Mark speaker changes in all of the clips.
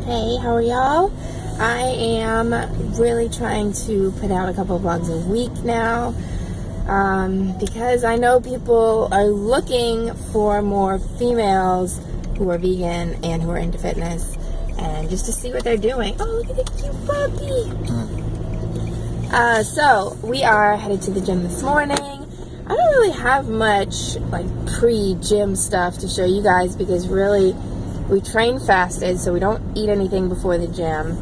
Speaker 1: Hey, how are y'all? I am really trying to put out a couple vlogs a week now because I know people are looking for more females who are vegan and who are into fitness, and just to see what they're doing. Oh, look at the cute puppy! So we are headed to the gym this morning. I don't really have much like pre-gym stuff to show you guys because really we train fasted, so we don't eat anything before the gym.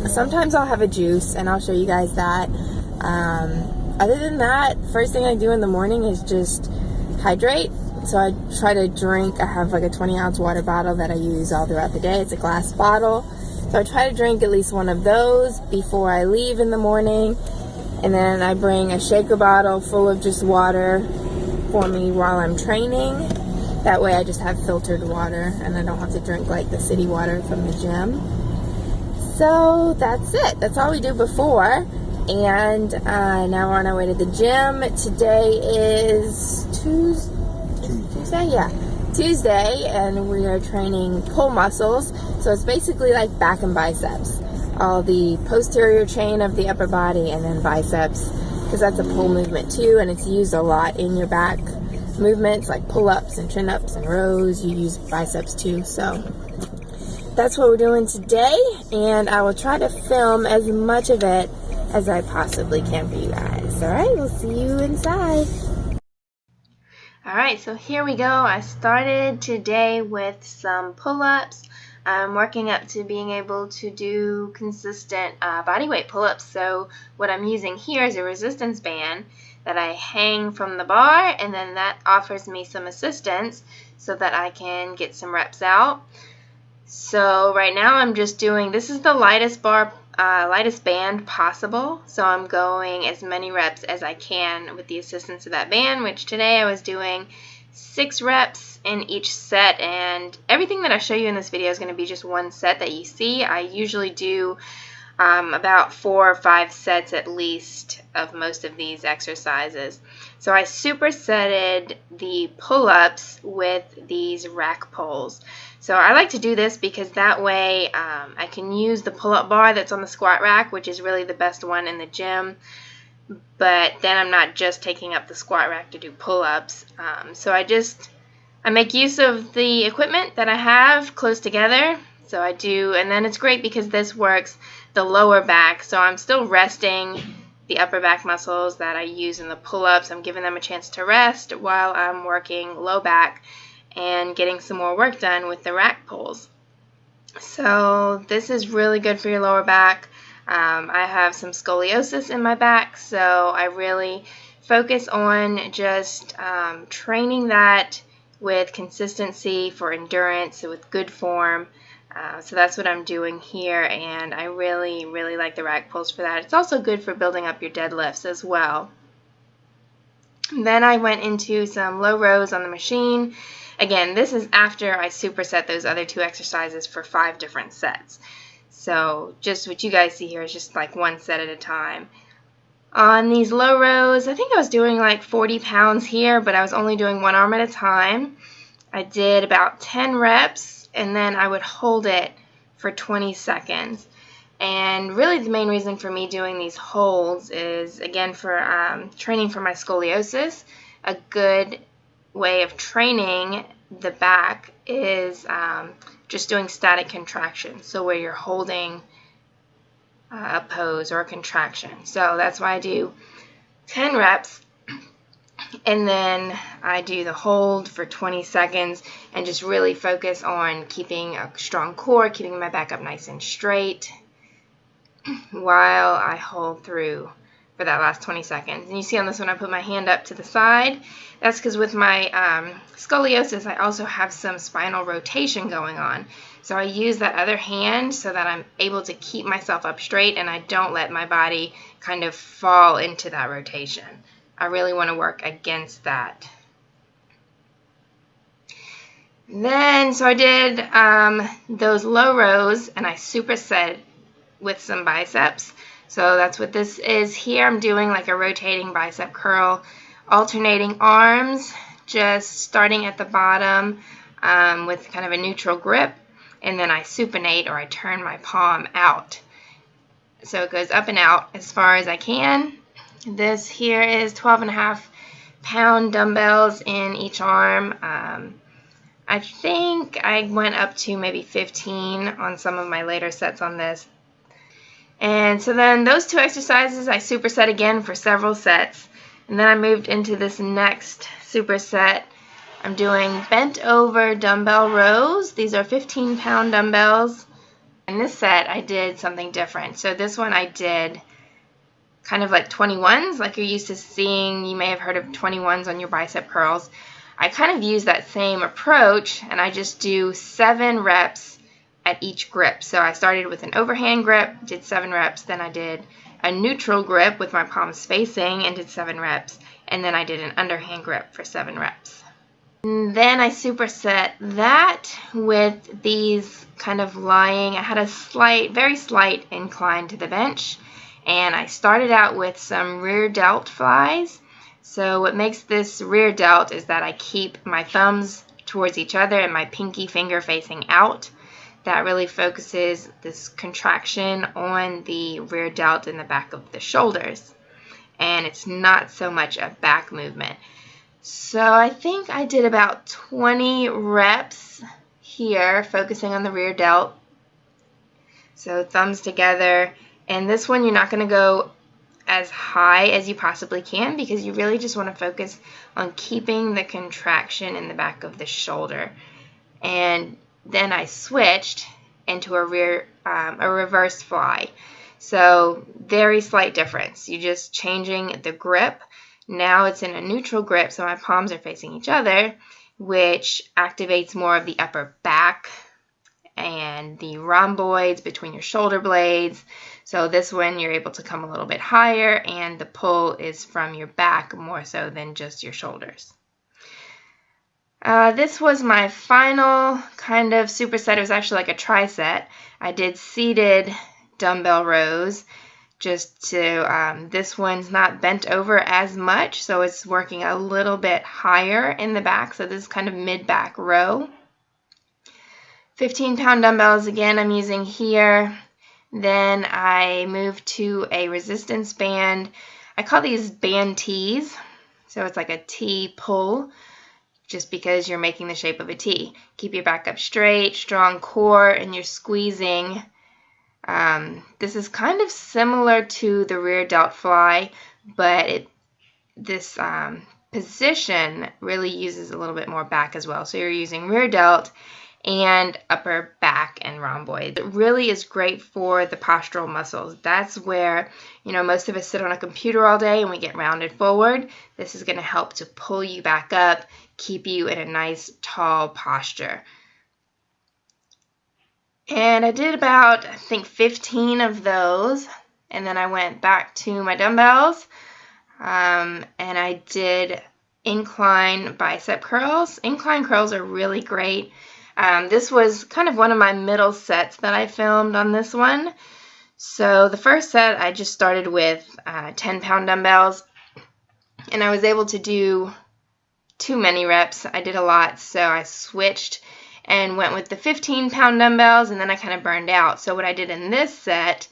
Speaker 1: Sometimes I'll have a juice, and I'll show you guys that. Other than that, first thing I do in the morning is just hydrate. So I try to drink. I have like a 20-ounce water bottle that I use all throughout the day. It's a glass bottle. So I try to drink at least one of those before I leave in the morning. And then I bring a shaker bottle full of just water for me while I'm training. That way I just have filtered water and I don't have to drink like the city water from the gym. So that's it. That's all we do before. And now we're on our way to the gym. Today is Tuesday? Yeah. Tuesday, and we are training pull muscles. So it's basically like back and biceps. All the posterior chain of the upper body and then biceps, because that's a pull movement too, and it's used a lot in your back movements like pull-ups and chin-ups and rows. You use biceps too. So that's what we're doing today, and I will try to film as much of it as I possibly can for you guys. Alright, we'll see you inside. Alright, so here we go. I started today with some pull-ups. I'm working up to being able to do consistent body weight pull-ups. So what I'm using here is a resistance band that I hang from the bar, and then that offers me some assistance so that I can get some reps out. So right now I'm just doing, this is the lightest band possible, so I'm going as many reps as I can with the assistance of that band, which today I was doing 6 reps in each set, and everything that I show you in this video is going to be just one set that you see. I usually do about 4 or 5 sets at least of most of these exercises. So I supersetted the pull-ups with these rack pulls. So I like to do this because that way I can use the pull-up bar that's on the squat rack, which is really the best one in the gym, but then I'm not just taking up the squat rack to do pull-ups. So I make use of the equipment that I have close together. So I do, and then it's great because this works the lower back, so I'm still resting the upper back muscles that I use in the pull-ups. I'm giving them a chance to rest while I'm working low back and getting some more work done with the rack pulls. So this is really good for your lower back. I have some scoliosis in my back, so I really focus on just training that with consistency for endurance, so with good form. So that's what I'm doing here, and I really, really like the rack pulls for that. It's also good for building up your deadlifts as well. Then I went into some low rows on the machine. Again, this is after I superset those other 2 exercises for 5 different sets. So just what you guys see here is just like one set at a time. On these low rows, I think I was doing like 40 pounds here, but I was only doing one arm at a time. I did about 10 reps, and then I would hold it for 20 seconds. And really the main reason for me doing these holds is, again, for training for my scoliosis. A good way of training the back is just doing static contraction, so where you're holding a pose or a contraction. So that's why I do 10 reps, and then I do the hold for 20 seconds and just really focus on keeping a strong core, keeping my back up nice and straight while I hold through for that last 20 seconds. And you see on this one I put my hand up to the side. That's because with my scoliosis I also have some spinal rotation going on. So I use that other hand so that I'm able to keep myself up straight and I don't let my body kind of fall into that rotation. I really want to work against that. Then, so I did those low rows and I superset with some biceps. So that's what this is here. I'm doing like a rotating bicep curl, alternating arms, just starting at the bottom with kind of a neutral grip, and then I supinate, or I turn my palm out. So it goes up and out as far as I can. This here is 12.5-pound dumbbells in each arm. I think I went up to maybe 15 on some of my later sets on this. And so then those two exercises I superset again for several sets. And then I moved into this next superset. I'm doing bent over dumbbell rows. These are 15-pound dumbbells. In this set I did something different. So this one I did kind of like 21s, like you're used to seeing. You may have heard of 21s on your bicep curls. I kind of use that same approach, and I just do 7 reps at each grip. So I started with an overhand grip, did 7 reps, then I did a neutral grip with my palms facing and did 7 reps, and then I did an underhand grip for 7 reps. And then I superset that with these kind of lying. I had a very slight incline to the bench, and I started out with some rear delt flies. So what makes this rear delt is that I keep my thumbs towards each other and my pinky finger facing out. That really focuses this contraction on the rear delt in the back of the shoulders. And it's not so much a back movement. So I think I did about 20 reps here, focusing on the rear delt. So thumbs together. And this one you're not going to go as high as you possibly can, because you really just want to focus on keeping the contraction in the back of the shoulder. And then I switched into a reverse fly. So very slight difference. You're just changing the grip. Now it's in a neutral grip, so my palms are facing each other, which activates more of the upper back and the rhomboids between your shoulder blades. So this one you're able to come a little bit higher, and the pull is from your back more so than just your shoulders. This was my final kind of superset. It was actually like a tri-set. I did seated dumbbell rows, just to, this one's not bent over as much, so it's working a little bit higher in the back. So this is kind of mid-back row. 15-pound dumbbells again I'm using here. Then I moved to a resistance band. I call these band T's. So it's like a T pull, just because you're making the shape of a T. Keep your back up straight, strong core, and you're squeezing. This is kind of similar to the rear delt fly, but this position really uses a little bit more back as well. So you're using rear delt and upper back and rhomboid. It really is great for the postural muscles. That's where, most of us sit on a computer all day and we get rounded forward. This is going to help to pull you back up, keep you in a nice tall posture. And I did about, I think, 15 of those, and then I went back to my dumbbells, and I did incline bicep curls. Incline curls are really great. This was kind of one of my middle sets that I filmed on this one. So the first set I just started with 10-pound dumbbells, and I was able to do too many reps. I did a lot, so I switched and went with the 15-pound dumbbells, and then I kind of burned out. So what I did in this set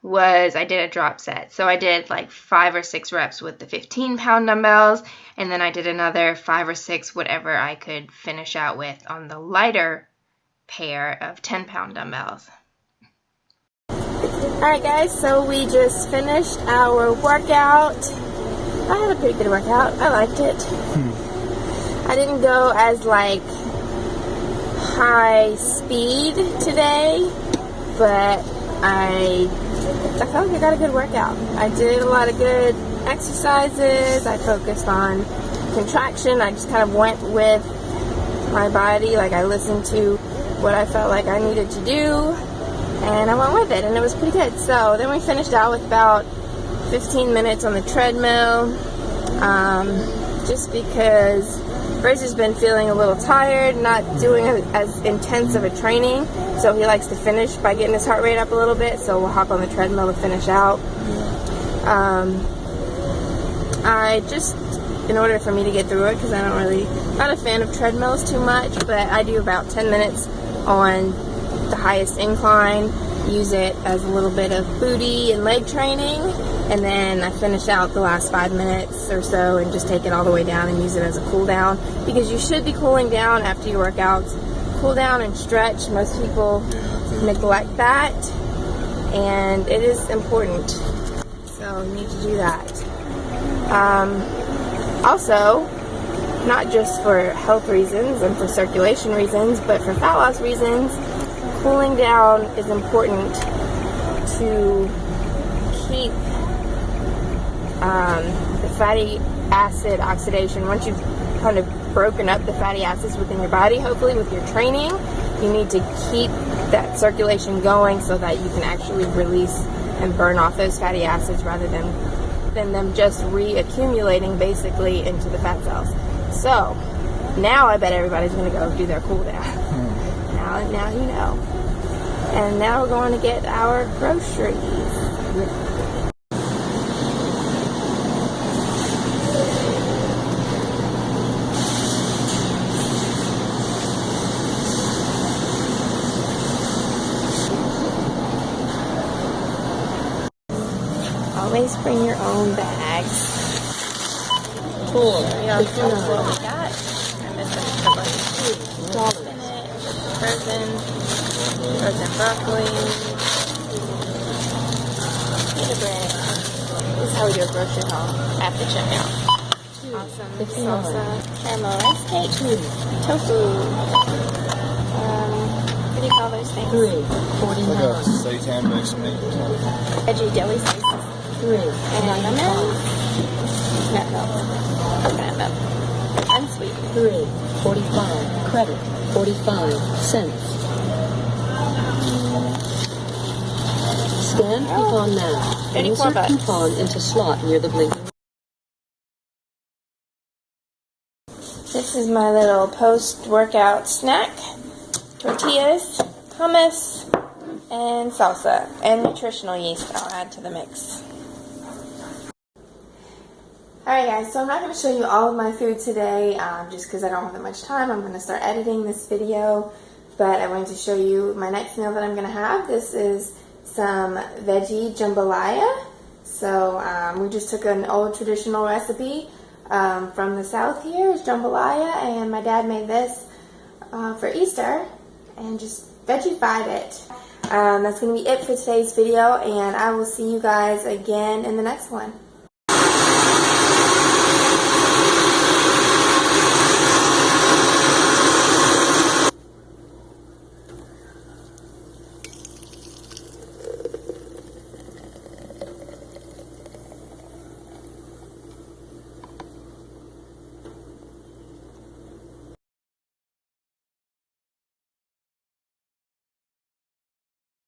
Speaker 1: was I did a drop set. So I did like 5 or 6 reps with the 15-pound dumbbells, and then I did another 5 or 6, whatever I could finish out with, on the lighter pair of 10-pound dumbbells.
Speaker 2: Alright guys, so we just finished our workout. I had a pretty good workout. I liked it. I didn't go as high speed today, but I felt like I got a good workout. I did a lot of good exercises. I focused on contraction. I just kind of went with my body. I listened to what I felt like I needed to do, and I went with it, and it was pretty good. So then we finished out with about 15 minutes on the treadmill, just because Fraser's been feeling a little tired, not doing as intense of a training, so he likes to finish by getting his heart rate up a little bit, so we'll hop on the treadmill to finish out. I just, in order for me to get through it, because not a fan of treadmills too much, but I do about 10 minutes on the highest incline, use it as a little bit of booty and leg training, and then I finish out the last 5 minutes or so and just take it all the way down and use it as a cool down, because you should be cooling down after your workouts. Cool down and stretch. Most people neglect that, and it is important, so you need to do that. Also, not just for health reasons and for circulation reasons, but for fat loss reasons, cooling down is important to keep the fatty acid oxidation. Once you've kind of broken up the fatty acids within your body, hopefully with your training, you need to keep that circulation going so that you can actually release and burn off those fatty acids rather than them just reaccumulating basically into the fat cells. So now I bet everybody's going to go do their cool down. Now you know. And now we're going to get our groceries. Always bring your own bags.
Speaker 1: Cool. Yeah, what we got. I'm missing spinach, frozen broccoli, pita bread. This is how we do a grocery haul at the checkout. Awesome. Salsa, caramel rice cake, tofu. What do you call those things?
Speaker 3: $3.49.
Speaker 4: Like a seitan-based meat.
Speaker 1: Veggie deli slices. And lemon. Nut milk. Coconut milk. Unsweet.
Speaker 3: $3.45. Credit 45 cents. Scan coupon now.
Speaker 1: 34
Speaker 3: Insert
Speaker 1: bucks.
Speaker 3: coupon into slot near the blinking.
Speaker 2: This is my little post-workout snack. Tortillas, hummus, and salsa, and nutritional yeast I'll add to the mix. Alright guys, so I'm not going to show you all of my food today, just because I don't have that much time. I'm going to start editing this video, but I wanted to show you my next meal that I'm going to have. This is some veggie jambalaya. So we just took an old traditional recipe from the south here, is jambalaya, and my dad made this for Easter and just veggie-fied it. That's going to be it for today's video, and I will see you guys again in the next one.